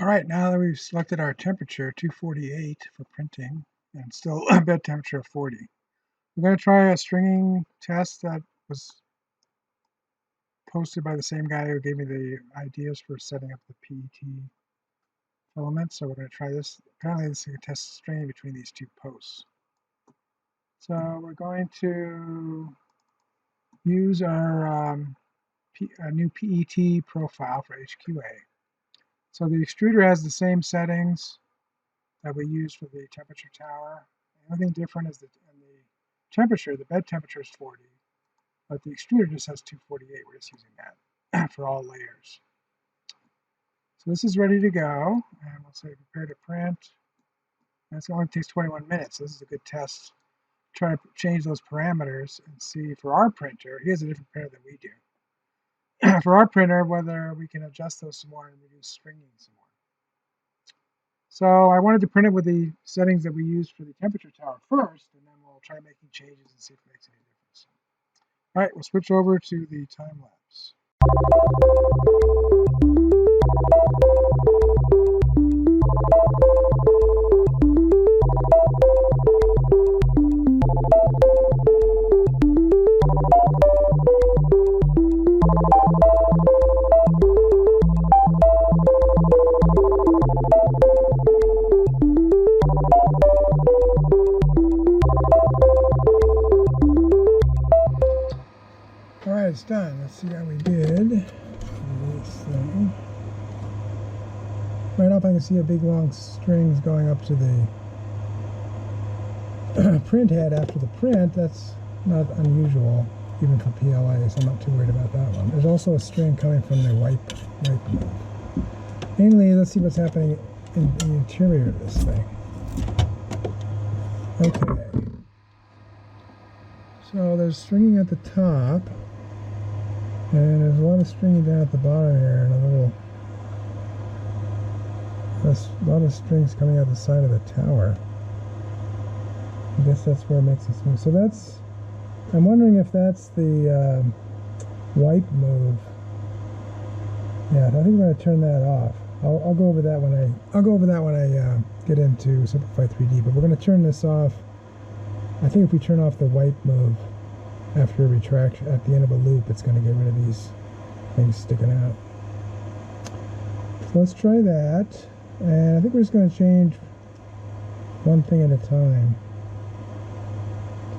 All right, now that we've selected our temperature, 248 for printing, and still bed temperature of 40, we're going to try a stringing test that was posted by the same guy who gave me the ideas for setting up the PET filament. So we're going to try this. Apparently this is a test stringing between these two posts. So we're going to use our new PET profile for HQA. So the extruder has the same settings that we used for the temperature tower. The only thing different is that in the temperature, the bed temperature is 40, but the extruder just has 248. We're just using that for all layers. So this is ready to go, and we'll say prepare to print. And it only takes 21 minutes. So this is a good test. Try to change those parameters and see for our printer. He has a different printer than we do. For our printer, whether we can adjust those some more and reduce stringing some more. So I wanted to print it with the settings that we used for the temperature tower first, and then we'll try making changes and see if it makes any difference. All right, we'll switch over to the time lapse. It's done. Let's see how we did. This thing. Right off I can see a big long strings going up to the print head after the print. That's not unusual, even for PLA, so I'm not too worried about that one. There's also a string coming from the wipe move. Mainly, let's see what's happening in the interior of this thing. Okay. So there's stringing at the top. And there's a lot of stringing down at the bottom here, and a lot of strings coming out the side of the tower. I guess that's where it makes it smooth. So I'm wondering if that's the wipe move. Yeah, I think I'm going to turn that off. I'll go over that when I get into Simplify 3D. But we're going to turn this off. I think if we turn off the wipe move after a retraction at the end of a loop, it's going to get rid of these things sticking out. So let's try that, and I think we're just going to change one thing at a time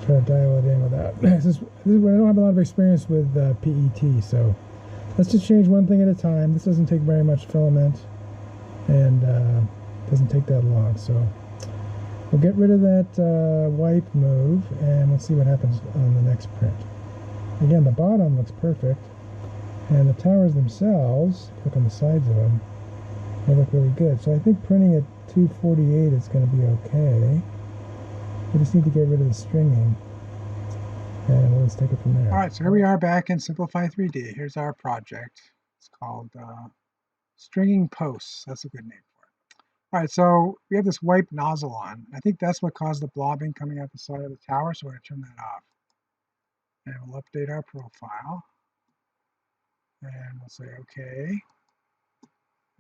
to try to dial it in without. I don't have a lot of experience with PET, so let's just change one thing at a time. This doesn't take very much filament, and doesn't take that long, so we'll get rid of that wipe move, and we'll see what happens on the next print. Again, the bottom looks perfect, and the towers themselves, look on the sides of them, they look really good. So I think printing at 248 is going to be okay. We just need to get rid of the stringing, and we'll just take it from there. All right, so here we are back in Simplify 3D. Here's our project. It's called Stringing Posts. That's a good name. All right, so we have this wipe nozzle on. I think that's what caused the blobbing coming out the side of the tower, so we're going to turn that off. And we'll update our profile. And we'll say OK.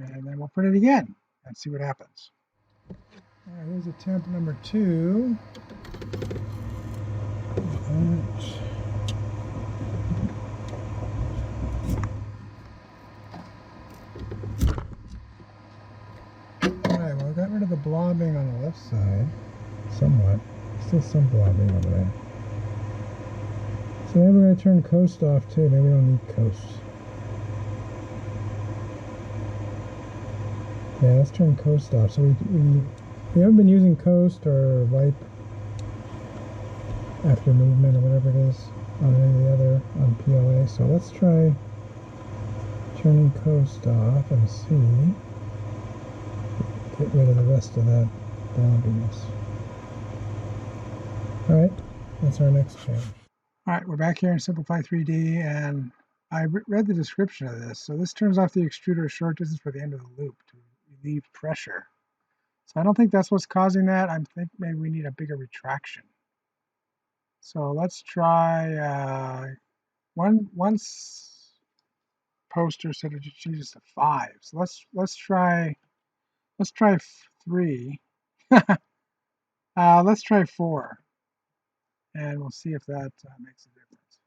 And then we'll print it again and see what happens. All right, here's attempt number 2. Got rid of the blobbing on the left side, somewhat. Still some blobbing over there. So maybe we're going to turn coast off too. Maybe we don't need coast. Yeah, let's turn coast off. So we haven't been using coast or wipe after movement or whatever it is on any of the other on PLA. So let's try turning coast off and see. Get rid of the rest of that blobbiness. Alright, that's our next change. Alright, we're back here in Simplify 3D, and I read the description of this. So this turns off the extruder a short distance for the end of the loop to relieve pressure. So I don't think that's what's causing that. I think maybe we need a bigger retraction. So let's try once poster said it changes to 5. So let's try Let's try 3. Let's try 4, and we'll see if that makes a difference.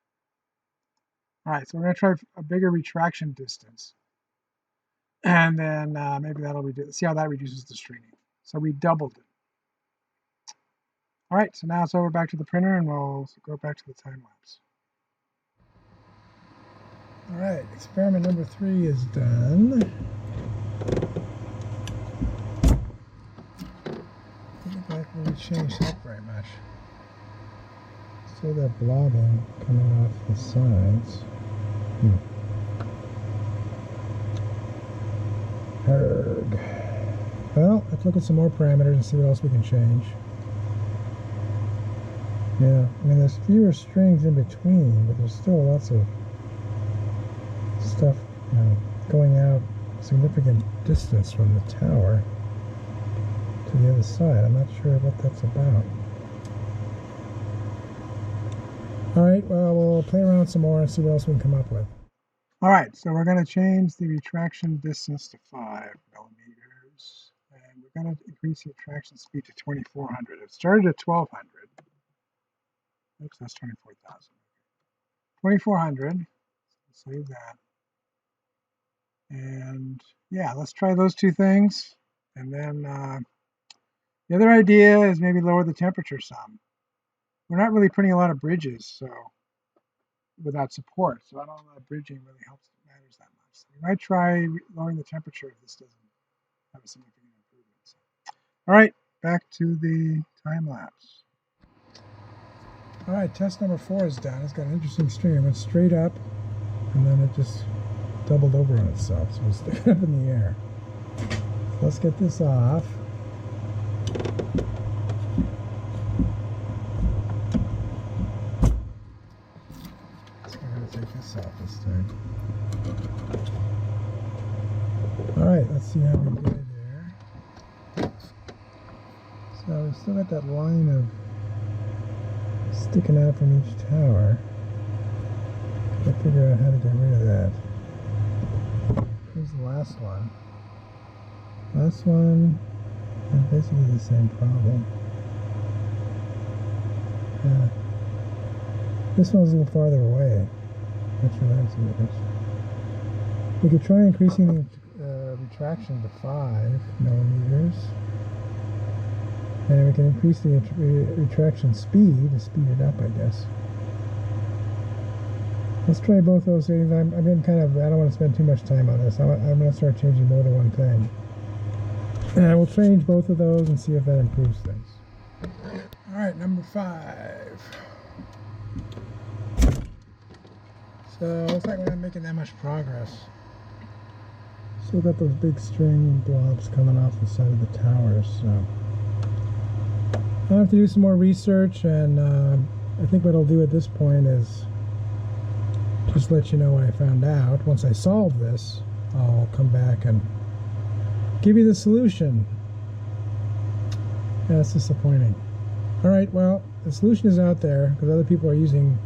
All right, so we're going to try a bigger retraction distance, and then maybe that'll see how that reduces the stringing. So we doubled it. All right, so now it's over back to the printer, and we'll go back to the time lapse. All right, experiment number 3 is done. Doesn't look like we changed that very much. Still that blobbing coming off the sides. Herg. Well, let's look at some more parameters and see what else we can change. Yeah, I mean, there's fewer strings in between, but there's still lots of stuff, you know, going out significant distance from the tower to the other side. I'm not sure what that's about. Alright, well, we'll play around some more and see what else we can come up with. Alright, so we're going to change the retraction distance to 5 millimeters, and we're going to increase the retraction speed to 2400. It started at 1200. Oops, that's 24,000. 2400. Save that. And yeah, let's try those 2 things. And then the other idea is maybe lower the temperature some. We're not really putting a lot of bridges, so without support, so I don't know if bridging really matters that much. So we might try lowering the temperature if this doesn't have a significant improvement. So, all right, back to the time lapse. All right, test number 4 is done. It's got an interesting string. It went straight up, and then it just doubled over on itself, so it's sticking up in the air. So let's get this off. Take this out this time. Alright, let's see how we did there. So we still got that line of sticking out from each tower. Gotta figure out how to get rid of that. Here's the last one. Last one is basically the same problem. This one's a little farther away. Not sure that's the difference. We could try increasing the retraction to 5 millimeters. And we can increase the retraction speed to speed it up, I guess. Let's try both those things. I've been I don't want to spend too much time on this. I'm going to start changing more than one thing. And I will change both of those and see if that improves things. Alright, number 5. So it looks like we're not making that much progress. Still got those big string blobs coming off the side of the towers, so I'll have to do some more research, and I think what I'll do at this point is just let you know what I found out. Once I solve this, I'll come back and give you the solution. Yeah, it's disappointing. Alright, well, the solution is out there because other people are using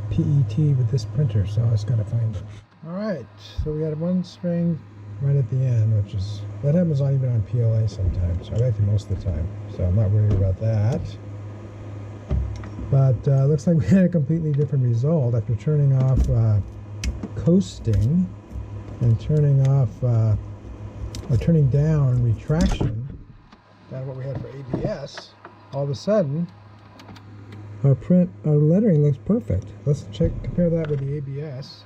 PET with this printer, so I just gotta find it. Alright, so we got one string right at the end, which is, that happens not even on PLA sometimes, or actually most of the time, so I'm not worried about that. But looks like we had a completely different result after turning off coasting and turning off, or turning down retraction, than what we had for ABS. All of a sudden, our lettering looks perfect. Let's compare that with the ABS.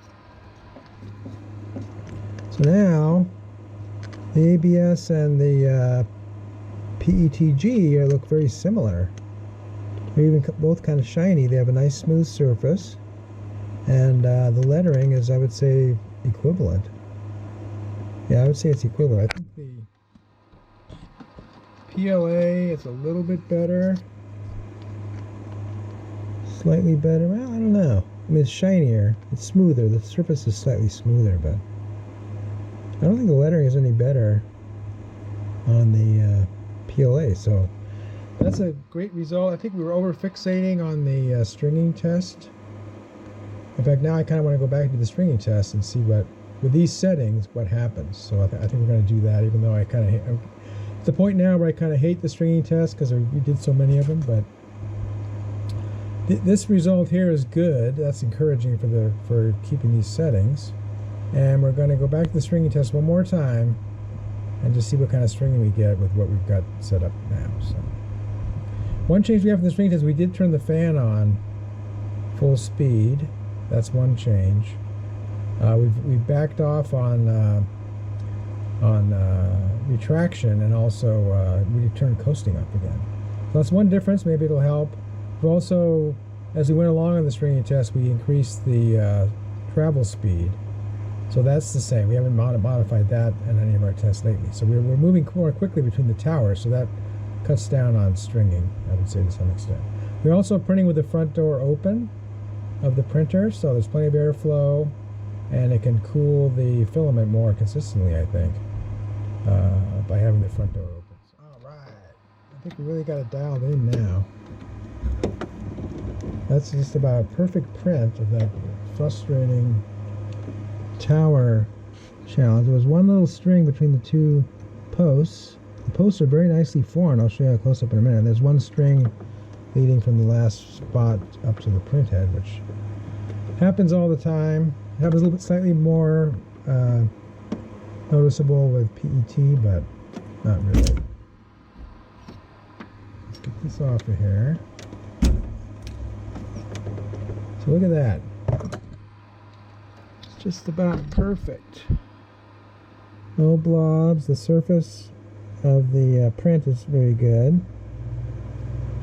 So now, the ABS and the PETG look very similar. They're even both kind of shiny. They have a nice smooth surface, and the lettering is, I would say, equivalent. Yeah, I would say it's equivalent. I think the PLA is a little bit better. Slightly better. Well, I don't know. I mean, it's shinier. It's smoother. The surface is slightly smoother, but I don't think the lettering is any better on the PLA. So that's a great result. I think we were over fixating on the stringing test. In fact, now I kind of want to go back to the stringing test and see what, with these settings, what happens. So I think we're going to do that, even though I kind of the point now where I kind of hate the stringing test because we did so many of them, but this result here is good. That's encouraging for keeping these settings. And we're going to go back to the stringing test one more time and just see what kind of stringing we get with what we've got set up now. So one change we have in the stringing test, we did turn the fan on full speed. That's one change. We've backed off on retraction, and also we turned coasting up again. So that's one difference. Maybe it'll help. We've also, as we went along in the stringing test, we increased the travel speed. So that's the same. We haven't modified that in any of our tests lately. So we're moving more quickly between the towers, so that cuts down on stringing, I would say, to some extent. We're also printing with the front door open of the printer, so there's plenty of airflow, and it can cool the filament more consistently, I think, by having the front door open. So, all right. I think we really got it dialed in now. That's just about a perfect print of that frustrating tower challenge. There was one little string between the two posts. The posts are very nicely formed. I'll show you a close-up in a minute. There's one string leading from the last spot up to the print head, which happens all the time. It happens a little bit slightly more noticeable with PET, but not really. Let's get this off of here. So look at that. It's just about perfect. No blobs. The surface of the print is very good.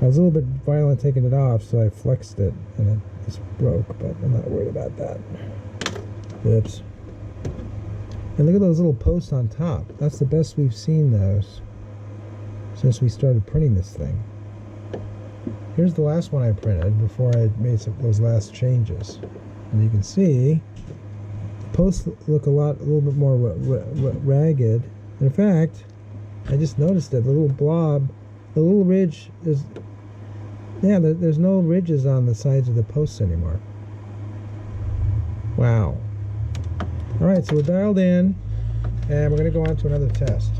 I was a little bit violent taking it off, so I flexed it and it just broke, but I'm not worried about that. Oops. And look at those little posts on top. That's the best we've seen those since we started printing this thing. Here's the last one I printed before I made those last changes. And you can see the posts look a little bit more ragged. In fact, I just noticed that the little blob, the little ridge is, yeah, there's no ridges on the sides of the posts anymore. Wow. All right, so we're dialed in, and we're going to go on to another test.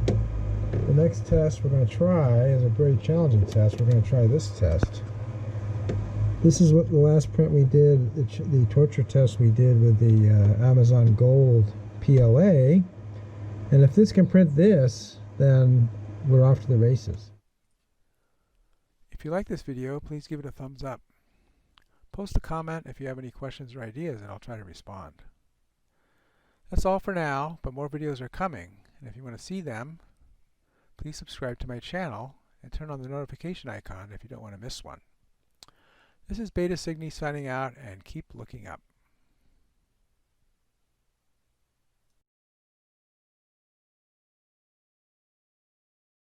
The next test we're going to try is a very challenging test. We're going to try this test. This is what the last print we did, the torture test we did with the Amazon Gold PLA. And if this can print this, then we're off to the races. If you like this video, please give it a thumbs up. Post a comment if you have any questions or ideas, and I'll try to respond. That's all for now, but more videos are coming, and if you want to see them, please subscribe to my channel and turn on the notification icon if you don't want to miss one. This is Beta Cygni signing out, and keep looking up.